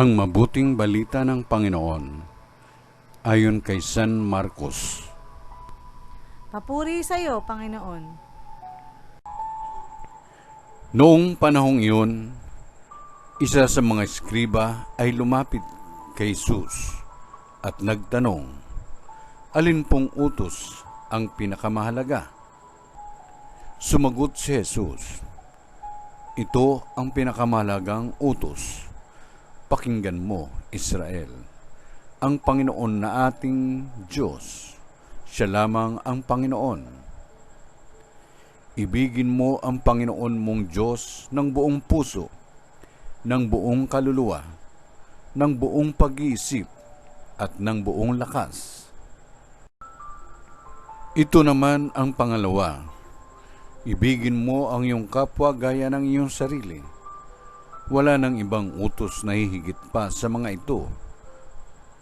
Ang mabuting balita ng Panginoon ayon kay San Marcos. Papuri sa iyo, Panginoon. Noong panahong iyon, isa sa mga eskriba ay lumapit kay Jesus at nagtanong, alin pong utos ang pinakamahalaga? Sumagot si Jesus, ito ang pinakamahalagang utos. Pakinggan mo, Israel. Ang Panginoon na ating Diyos, siya lamang ang Panginoon. Ibigin mo ang Panginoon mong Diyos ng buong puso, ng buong kaluluwa, ng buong pag-iisip, at ng buong lakas. Ito naman ang pangalawa. Ibigin mo ang iyong kapwa gaya ng iyong sarili. Wala nang ibang utos na hihigit pa sa mga ito.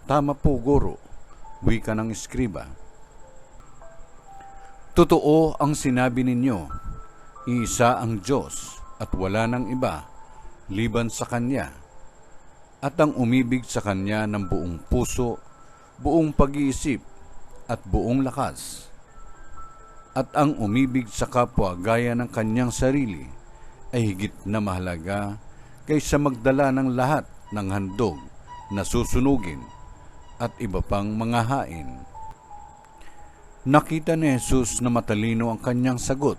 Tama po, Guro, wika ng eskriba. Totoo ang sinabi ninyo, iisa ang Diyos at wala nang iba, liban sa Kanya, at ang umibig sa Kanya ng buong puso, buong pag-iisip, at buong lakas. At ang umibig sa kapwa gaya ng kanyang sarili ay higit na mahalaga kaysa magdala ng lahat ng handog na susunugin at iba pang mga hain. Nakita ni Jesus na matalino ang kanyang sagot,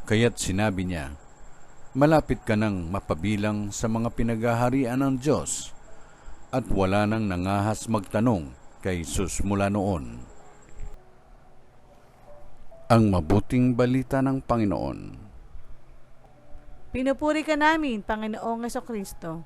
kaya't sinabi niya, malapit ka nang mapabilang sa mga pinaghaharian ng Diyos, at wala nang nangahas magtanong kay Jesus mula noon. Ang mabuting balita ng Panginoon. Pinupuri ka namin, Panginoong Hesukristo.